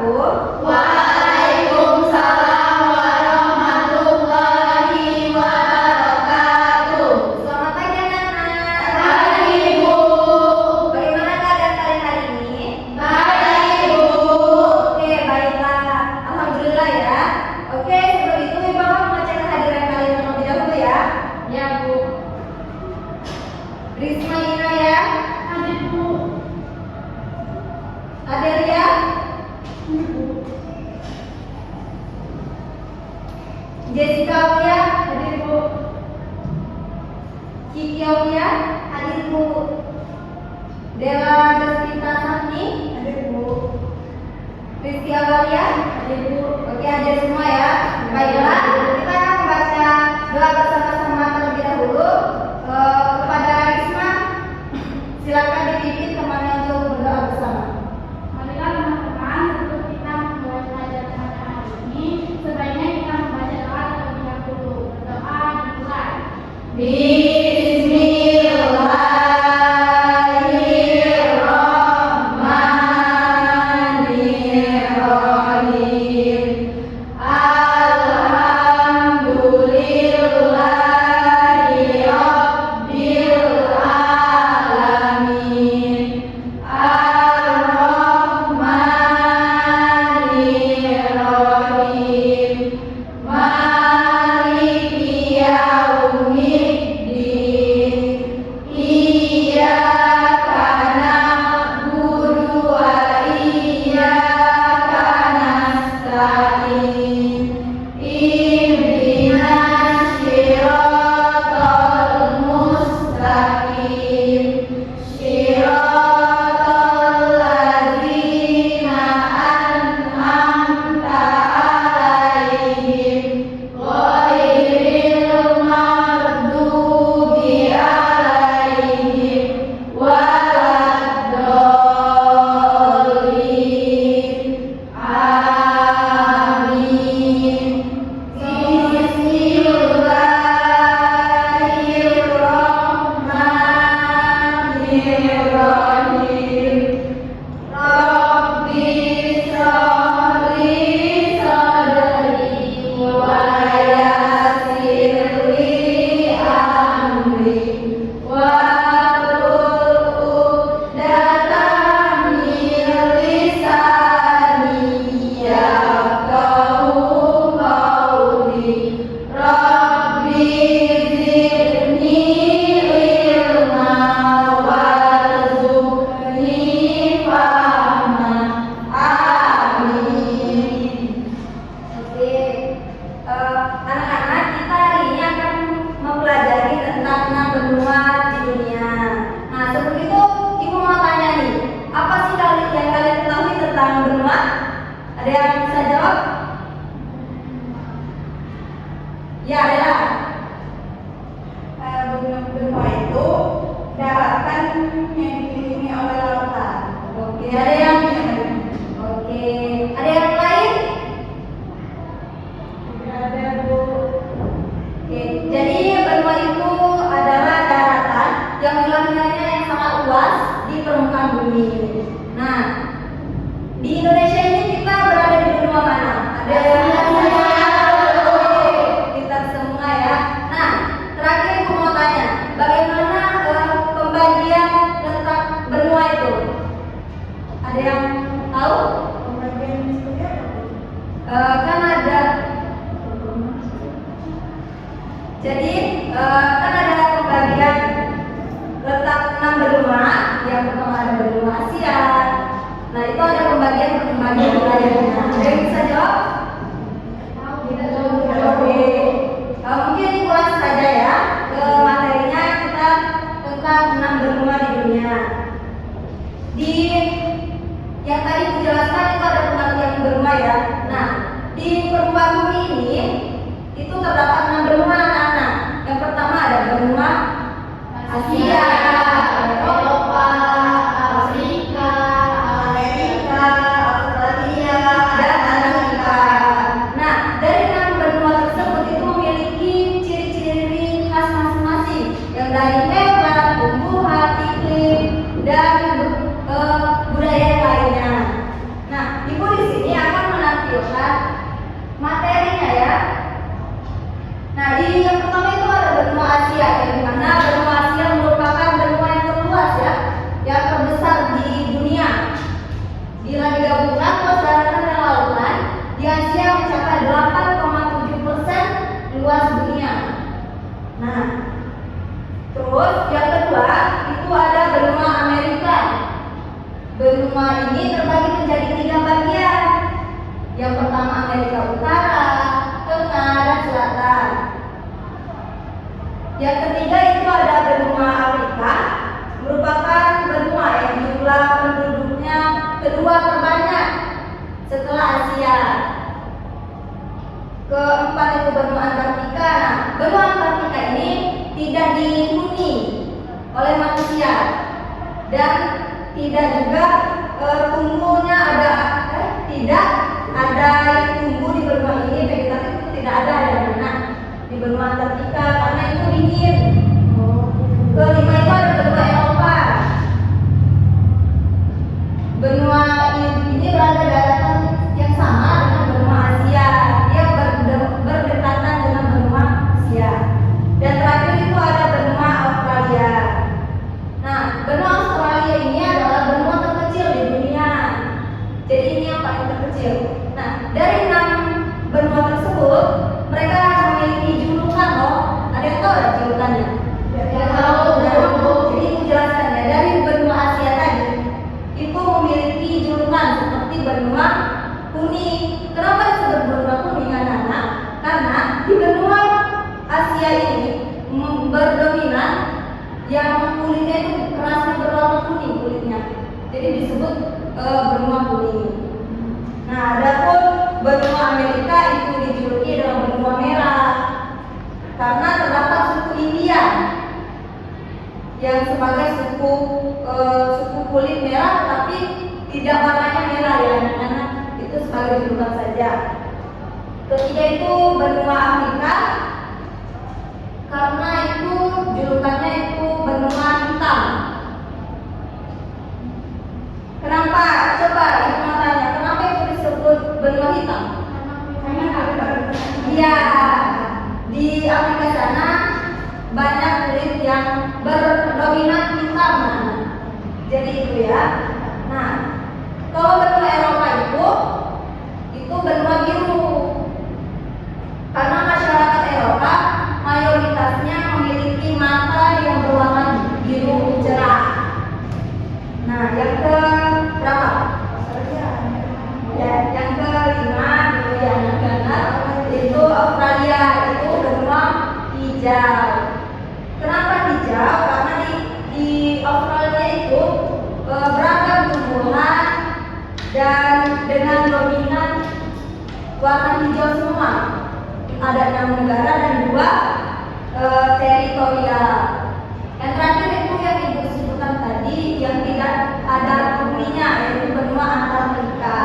Waalaikumsalam warahmatullahi wabarakatuh. Selamat pagi anak-anak. Pagi Bu. Bagaimana keadaan kalian hari ini? Baik Bu. Oke, baiklah. Alhamdulillah ya. Oke, sebelum itu Ibu Bapak mengecek kehadiran kalian terlebih dahulu ya. Ya Bu. Risma Ina ya. Hadir Bu. Adelia. Jessica Aulia. Hadir Bu. Kiki Aulia. Hadir Bu. Dela Desvita Safni. Hadir Bu. Rizky Awalia. Hadir Bu. Oke, hadir semua ya. Baiklah, kita akan membaca doa bersama-sama terlebih dahulu. Kepada Risma, silakan dipimpin temannya untuk berdoa bersama. Marilah teman-teman, sebelum kita memulai pelajaran pada hari ini, sebaiknya kita membaca doa terlebih dahulu. Berdoa dimulai. Bismillahirrahmanirrahim. Alhamdulillahi Rabbil alamin. Ar-Rahmanirrahim. Maliki yaumiddin. Iyyaka na'budu wa iyyaka nasta'in. Ihdinas siratal mustaqim. Siratal ladzina an'amta 'alaihim ghairil maghdubi 'alaihim waladdallin. Amin. Bismillahirrahmanirrahim. Rabbi shrahli sadri wa yassir li amri wahlul 'uqdatam min lisani yafqahu qawli. Rabbi zidni ilma warzuqni fahma. Amin. Oke, anak-anak, kita hari ini akan mempelajari tentang 6 benua di dunia. Nah, sebelum itu Ibu mau tanya nih, apa sih yang kalian ketahui tentang benua? Ada yang bisa jawab? Ya, ada. Benua itu daratan yang dikelilingi oleh lautan. Oke, ada yang Oke, ada yang lain? Ada Bu. Oke, jadi benua itu adalah daratan yang wilayahnya yang sangat luas di permukaan bumi. Nah, di Indonesia ini kita berada di benua mana? Ada yang kita semua ya. Nah, terakhir aku mau tanya, bagaimana pembagian letak benua itu? Ada yang tahu? Pembagian seperti apa? Kan ada. Jadi kan ada pembagian letak 6 benua. Yang pertama ada benua Asia. Nah, itu ada pembagian wilayahnya. Ada yang bisa jawab? Kita jawab. Oke. Mungkin dikulas saja ya ke materinya kita tentang 6 benua di dunia. Di yang tadi dijelaskan itu ada pengertian benua ya. Nah, di permukaan bumi ini itu terdapat 6 benua anak-anak. Yang pertama ada benua Asia, Eropa, Afrika, Amerika, Australia, menampilkan materinya ya. Nah, di yang pertama itu ada benua Asia, yang dimana benua Asia merupakan benua yang terluas ya, yang terbesar di dunia. Bila digabungkan luas daratan dan lautan, di Asia mencapai 8,7% luas dunia. Nah, terus yang kedua itu ada benua Amerika. Benua ini terbagi menjadi 3 bagian. Yang pertama Amerika Utara, Tengah, dan Selatan. Yang ketiga itu ada benua Afrika, merupakan benua yang jumlah penduduknya kedua terbanyak setelah Asia. Keempat itu benua Antartika. Nah, benua Antartika ini tidak dihuni oleh manusia dan tidak juga tumbuhnya tidak ada yang tumbuh di benua ini, vegetatif itu tidak ada yang mana di benua Antartika karena itu dingin. Kelima itu ada benua Eropa. Benua ini berada di daratan yang sama dengan benua Asia, dia berdekatan dengan benua Asia. Dan terakhir itu ada benua Australia. Nah, benua Australia ini adalah benua terkecil di dunia. Jadi ini yang paling terkecil. Nah, dari 6 benua tersebut, mereka memiliki julukan loh. Ada yang tahu ada julukannya? Ya, tahu. Jadi aku jelaskan ya. Dari benua Asia tadi, itu memiliki julukan seperti benua kuning. Kenapa disebut benua kuning anak-anak? Karena di benua Asia ini berdominan yang kulitnya itu kerasnya berwarna kuning kulitnya. Jadi disebut benua kuning. Nah, adapun benua Amerika itu dijuluki dengan benua merah karena terdapat suku India yang sebagai suku kulit merah tapi tidak warnanya merah ya anak-anak, itu sebagai julukan saja. Ketiga itu benua Afrika karena itu julukannya itu benua hitam. Kenapa? Coba ibu mau tanya, kenapa itu disebut benua hitam? Iya, di Afrika sana banyak kulit yang berdominan hitam. Jadi itu ya. Nah, kalau benua Eropa itu benua biru. Karena masyarakat Eropa mayoritasnya memiliki mata yang berwarna biru cerah. Nah, yang ke berapa? Ya, yang kelima dulu ya anak-anak, itu Australia, itu benua hijau. Kenapa hijau? Karena di Australia itu beragam tumbuhan dan dengan dominan warna hijau semua. Ada 6 negara dan 2 teritorial. Yang terakhir itu yang ibu sebutkan tadi yang tidak ada penghuninya, yaitu benua Antartika.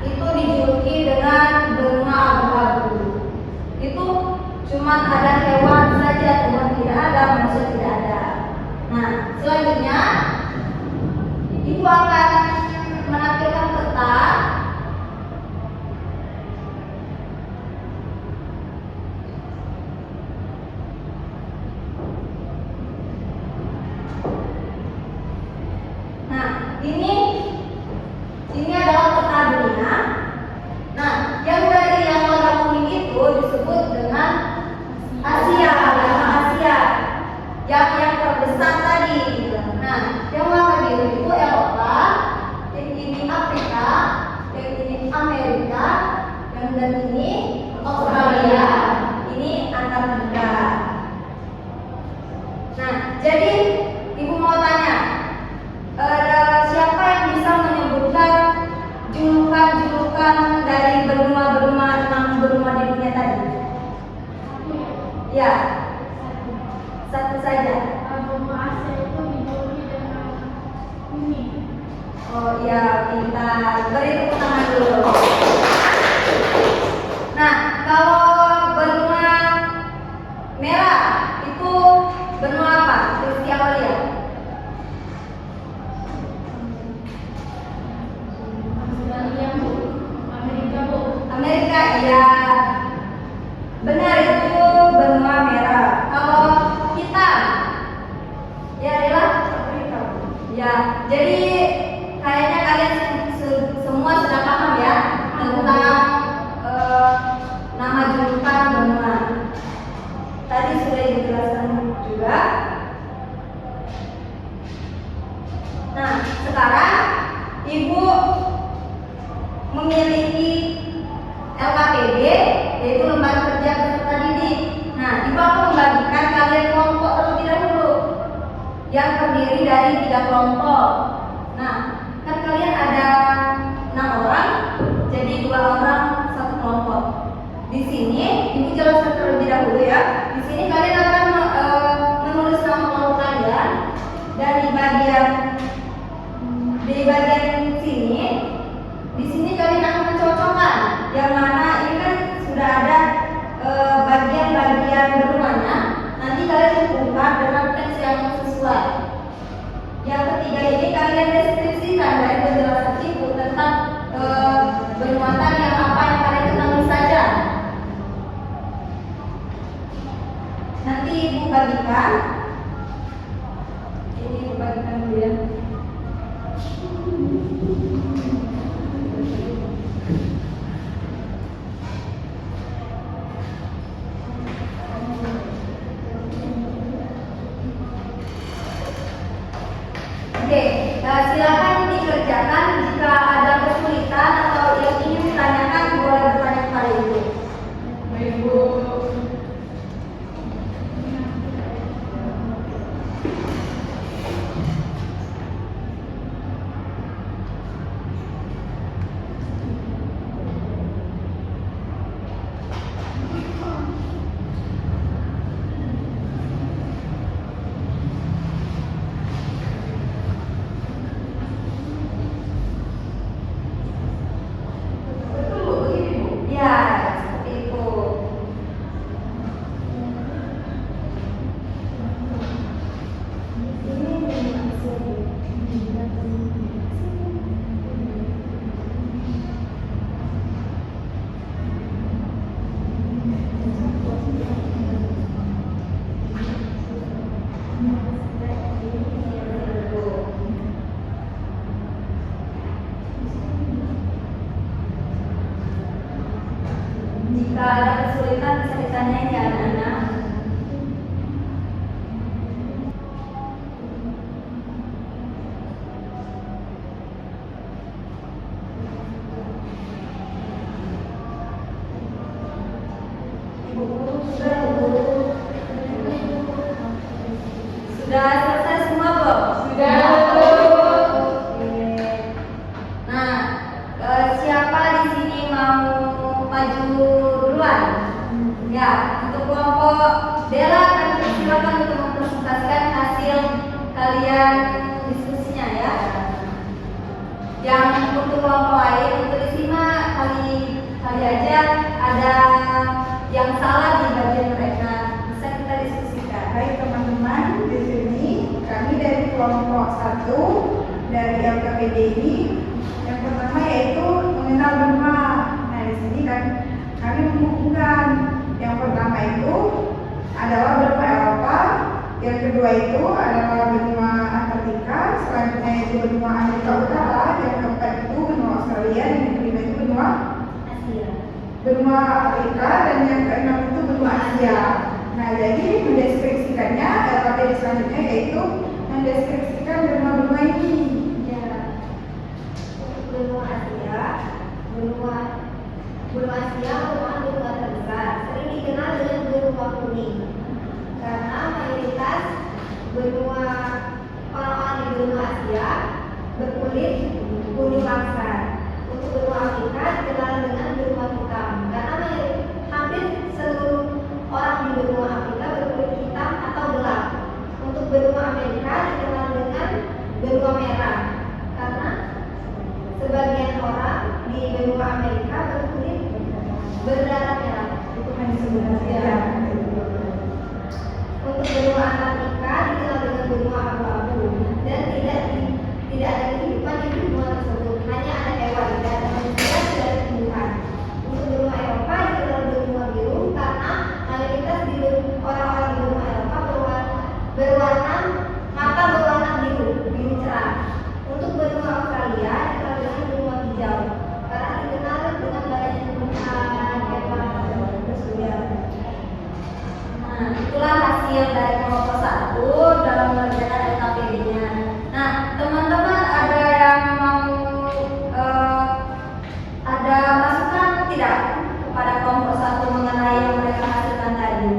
Itu dijuluki dengan benua abu-abu. Itu cuma ada hewan saja, tumbuhan tidak ada, manusia tidak ada. Nah, selanjutnya ibu akan menampilkan peta. Ini adalah peta dunia. Nah, yang dari yang warna kuning itu disebut dengan Asia, benua Asia. Yang terbesar tadi. Nah, yang warna biru itu Eropa, yang ini Afrika, yang ini Amerika, yang dan ini Australia, ini Antartika. Nah, jadi ibu mau tanya, siapa yang bisa menyebutkan julukan-julukan dari benua-benua 6 benua di dunia tadi? Ya, satu saja. Benua Asia itu dijuluki dengan kuning. Oh iya, pintar. Beri tepuk tangan dulu. Nah, kalau benua merah itu benua apa? Rizky Amalia. Australia. Ya, benar itu benua merah. Kalau hitam, ya adalah ya. Jadi kayaknya kalian semua sudah paham ya tentang nama julukan benua. Tadi sudah dijelaskan juga. Nah, sekarang Ibu memiliki LKPD, yaitu lembaga kerja peserta didik. Nah, Ibu akan membagikan kalian kelompok terlebih dahulu yang terdiri dari 3 kelompok. Nah, kan kalian ada 6 orang, jadi 2 orang satu kelompok. Di sini Ibu jelaskan terlebih dahulu ya. Di sini kalian akan menulis nama kelompok kalian, dan di bagian sini, di sini kalian akan mencocokkan yang mana ini kan sudah ada bagian-bagian beruangnya. Nanti kalian hubungkan dengan teks yang sesuai. Yang ketiga ini kalian deskripsikan dari penjelasan Ibu tentang bermuatan yang apa yang kalian ketahui saja. Nanti Ibu bagikan. Ini Ibu bagikan dulu ya. Oke, silakan dikerjakan. Jika ada kesulitan atau yang ingin ditanyakan, boleh bertanya kepada Ibu. Ibu. Ya, seperti itu. Jika ada kesulitan bisa ditanyain ya anak-anak. Ibu guru sudah selesai semua belum? Sudah. Oke. Nah, siapa di sini mau maju duluan? Ya, untuk kelompok Bella, kami silakan untuk mempresentasikan hasil kalian diskusinya ya. Yang untuk kelompok lain untuk disimak kali aja ada yang salah di bagian mereka, bisa kita diskusikan. Baik teman-teman, di sini kami dari kelompok 1 dari LKPD ini, yang pertama yaitu mengenal benua. Nah, di sini kan kami menghubungkan yang pertama itu adalah benua Eropa, yang kedua itu adalah benua Antartika, selanjutnya itu benua Amerika Utara, yang keempat itu benua Australia, dan yang kelima itu benua Afrika, dan yang keenam itu benua Asia. Nah, jadi mendeskripsikannya LKPD selanjutnya yaitu mendeskripsikan benua-benua ini. Ya, untuk benua Asia merupakan benua terbesar, sering dikenal dengan benua kuning, karena mayoritas orang-orang di benua Asia berkulit kuning langsat. Untuk benua Afrika dikenal dengan benua hitam, karena hampir seluruh orang di benua Afrika berkulit hitam atau gelap. Untuk benua Amerika dikenal dengan benua merah, karena sebagian orang di benua Amerika berkulit berdarah merah. Itu kan sebenarnya. Untuk benua Antartika dikenal dengan benua abu-abu, dan tidak ada kehidupan di benua tersebut, hanya ada hewan dan manusia tidak ada tumbuhan. Untuk benua Eropa yang dari kelompok 1 dalam mengerjakan LKPD-nya. Nah, teman-teman ada yang mau ada masukan tidak kepada kelompok 1 mengenai yang mereka hasilkan tadi?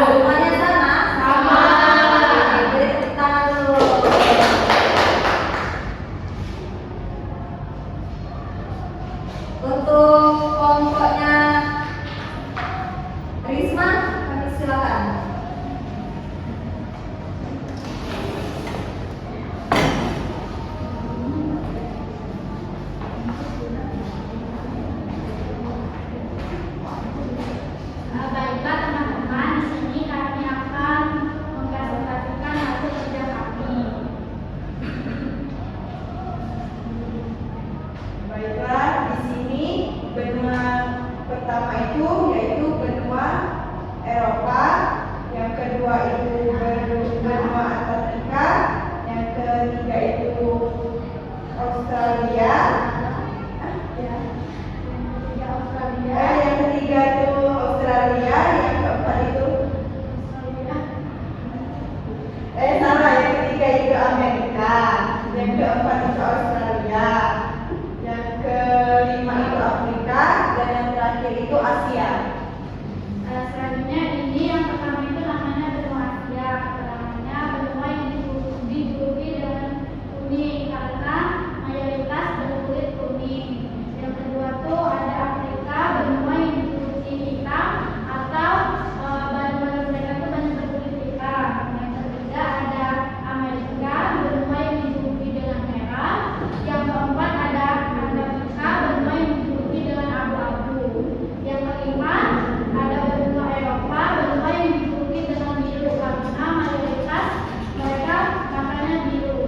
Semuanya sama? Sama. Oke, beri tepuk tangan dulu. Untuk kelompoknya Risma, kami silakan. Baiklah teman-teman, di sini kami akan mempresentasikan hasil kerja kami. Baiklah, di sini benua pertama itu yaitu benua Eropa, yang kedua itu benua Antartika, yang ketiga itu Australia, yang ketiga itu Australia, yang keempat itu salah, yang ketiga itu Amerika, yang keempat itu Australia, yang kelima itu Afrika, dan yang terakhir itu Asia. Selanjutnya ini yang pertama itu namanya benua Asia. Namanya benua yang dijuluki dengan kuning karena mayoritas berkulit kuning. Yang kedua tuh ada Afrika, benua yang dijuluki hitam atau badan-badan mereka tuh banyak berkulit hitam. Yang ketiga ada Amerika, benua yang dijuluki dengan merah. Yang keempat ada Antartika, benua yang dijuluki dengan abu-abu. Yang kelima ada benua Eropa, benua yang dijuluki dengan biru karena mayoritas mereka makannya biru.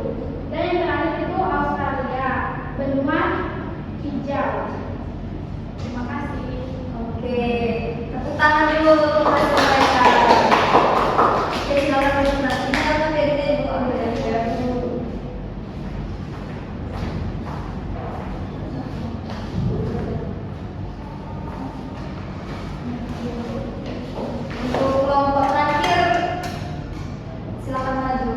Dan yang terakhir itu Australia, benua hijau. Terima kasih. Oke, tepuk tangan dulu untuk hasil mereka. Oke, silakan Risma. Ini LKPD Bu, ambil dari dulu. Untuk kelompok terakhir, silakan maju.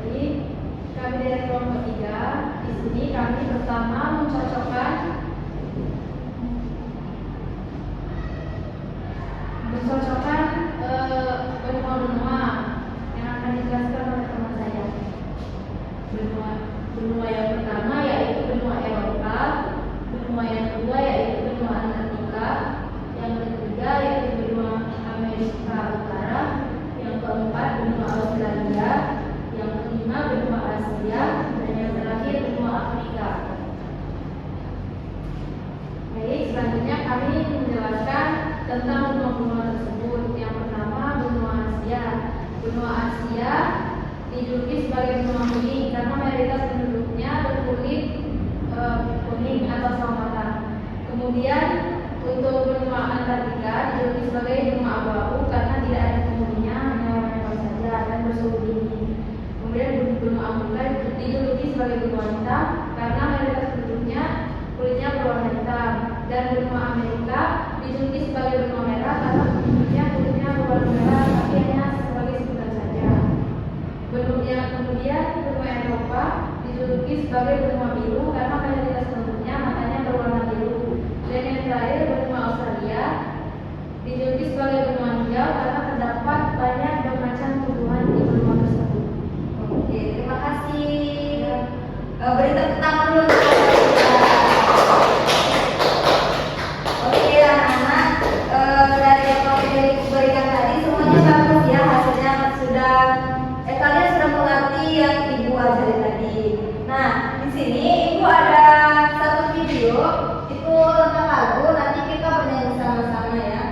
Jadi kami dari kelompok 3, di sini kami pertama mencocokkan benua-benua yang akan dijelaskan oleh teman saya. Benua yang pertama yaitu benua Eropa, benua yang kedua yaitu benua Antartika, yang ketiga yaitu benua Amerika Utara, yang keempat benua Australia, yang kelima benua Asia, dan yang terakhir benua Afrika. Baik, selanjutnya kami menjelaskan tentang benua-benua tersebut. Yang pertama benua Asia. Benua Asia dijuluki sebagai benua kuning karena mayoritas penduduknya berkulit kuning atau sawo matang. Kemudian untuk benua Antartika dijuluki sebagai benua abu-abu karena tidak ada penghuninya, hanya orang saja dan bersuhu dingin. Kemudian benua Afrika dijuluki sebagai benua hitam karena mayoritas penduduknya kulitnya berwarna hitam. Dan benua Amerika dijuluki sebagai benua merah karena penduduknya kulitnya berwarna merah tapi hanya sebagai sebutan saja. Kemudian benua Eropa dijuluki sebagai benua biru karena mayoritas penduduknya matanya berwarna biru. Dan yang terakhir benua Australia dijuluki sebagai benua hijau karena terdapat banyak bermacam tumbuhan di benua tersebut. Oke, terima kasih. Beri tepuk tangan dulu untuk kelompok kita. Oke anak-anak, dari LKPD yang diberikan tadi semuanya bagus ya hasilnya sudah. Kalian sudah mengerti yang ibu ajarin tadi. Nah, di sini ibu ada satu video itu tentang lagu. Nanti kita bernyanyi sama-sama ya.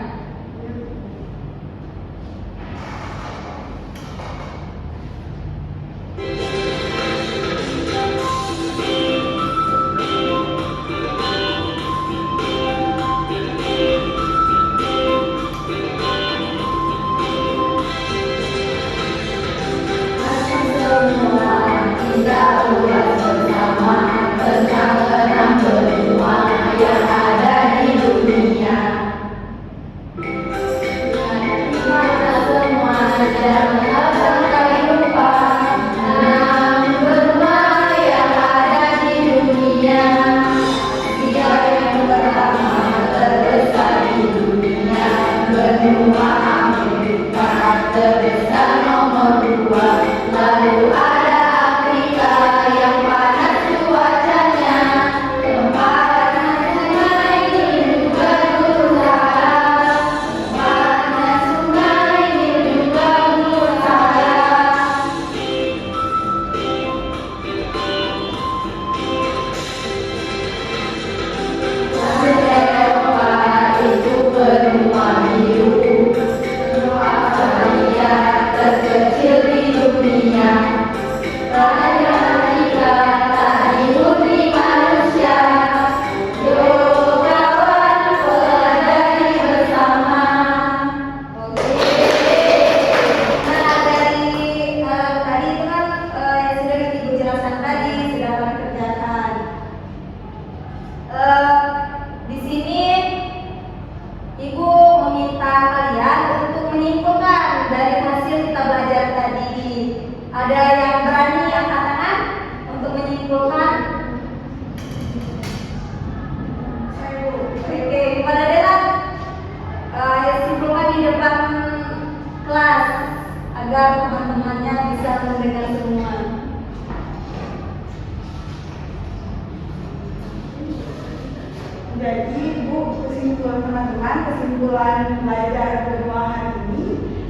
di depan kelas agar teman-temannya bisa mendengar semua. Jadi Bu, kesimpulan teman-teman, kesimpulan belajar benua hari ini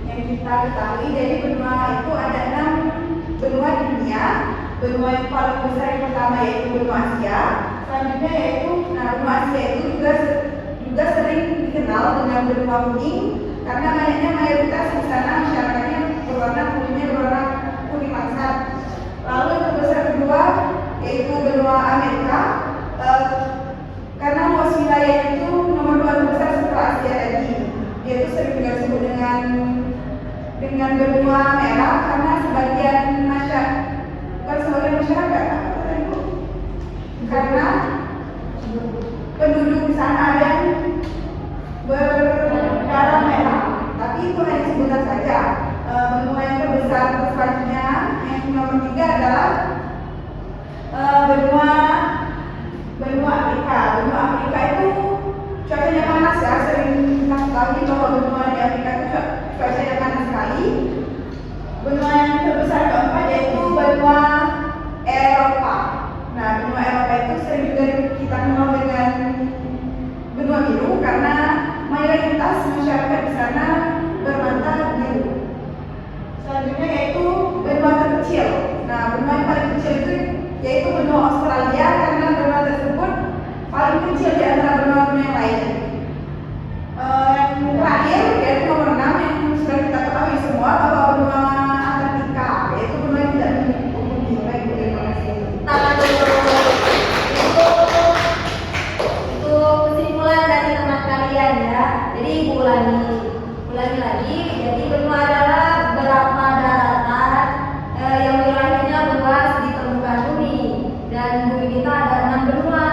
yang kita ketahui, jadi benua itu ada 6 benua di dunia. Benua yang paling besar yang pertama yaitu benua Asia. Selanjutnya yaitu, benua Asia itu juga sering dikenal dengan benua kuning karena banyaknya mayoritas di sana masyarakatnya kulitnya berwarna kuning maksat. Lalu yang terbesar kedua yaitu benua Amerika. Karena luas wilayah itu nomor 2 terbesar setelah Asia tadi, yaitu sering juga disebut dengan benua merah karena sebagian masyarakat karena penduduk di sana ada yang berdarah merah, tapi itu hanya sebutan saja. Benua yang terbesar selanjutnya yang nomor 3 adalah benua Afrika. Benua Afrika itu cuacanya panas ya, sering kita ketahui bahwa benua di Afrika itu cuacanya panas sekali. Benua yang terbesar keempat yaitu benua Eropa. Nah, benua Eropa itu sering juga kita kenal dengan benua biru karena mayoritas masyarakat di sana bermata biru. Selanjutnya yaitu benua terkecil. Nah, benua yang paling kecil itu yaitu benua Australia karena benua tersebut paling kecil di antara benua-benua yang lain. Yang terakhir yaitu nomor 6 yang sudah kita ketahui semua bahwa benua Antartika yaitu benua yang tidak memiliki penghuni. Baik, terima kasih. Tangan dulu. Itu kesimpulan dari teman kalian ya. Jadi Ibu ulangi lagi. Jadi benua adalah beberapa daratan yang wilayahnya luas di permukaan bumi, dan bumi kita ada 6 benua: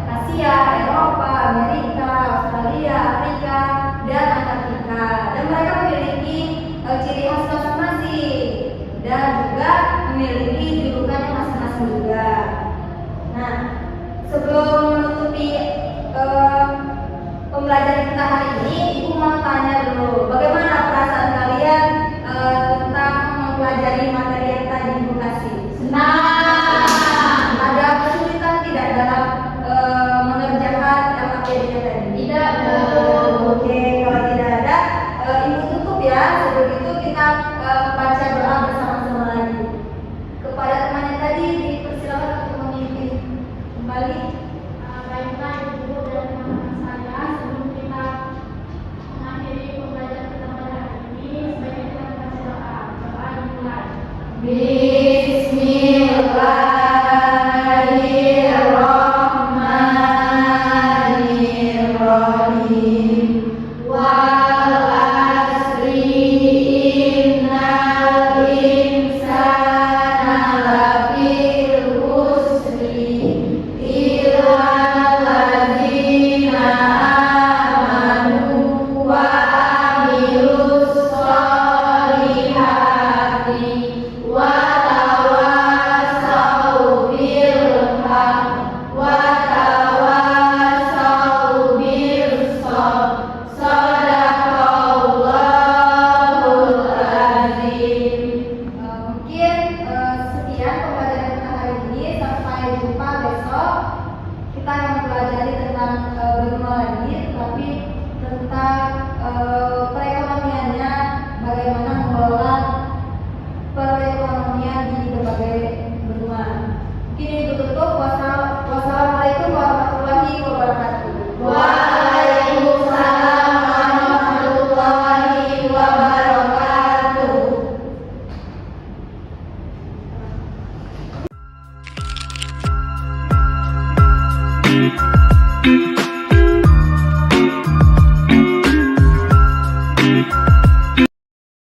Asia, Eropa, Amerika, Australia, Afrika, dan Antartika. Dan mereka memiliki ciri khas masing-masing dan juga memiliki julukannya masing-masing juga. Nah, sebelum menutupi pembelajaran kita hari ini, Ibu mau tanya dulu, bagaimana perasaan kalian tentang mempelajari materi yang tadi Ibu kasih? Senang. Ada kesulitan tidak dalam mengerjakan LKPD-nya tadi? Tidak. Oke, kalau tidak ada, Ibu tutup ya. Sebelum itu kita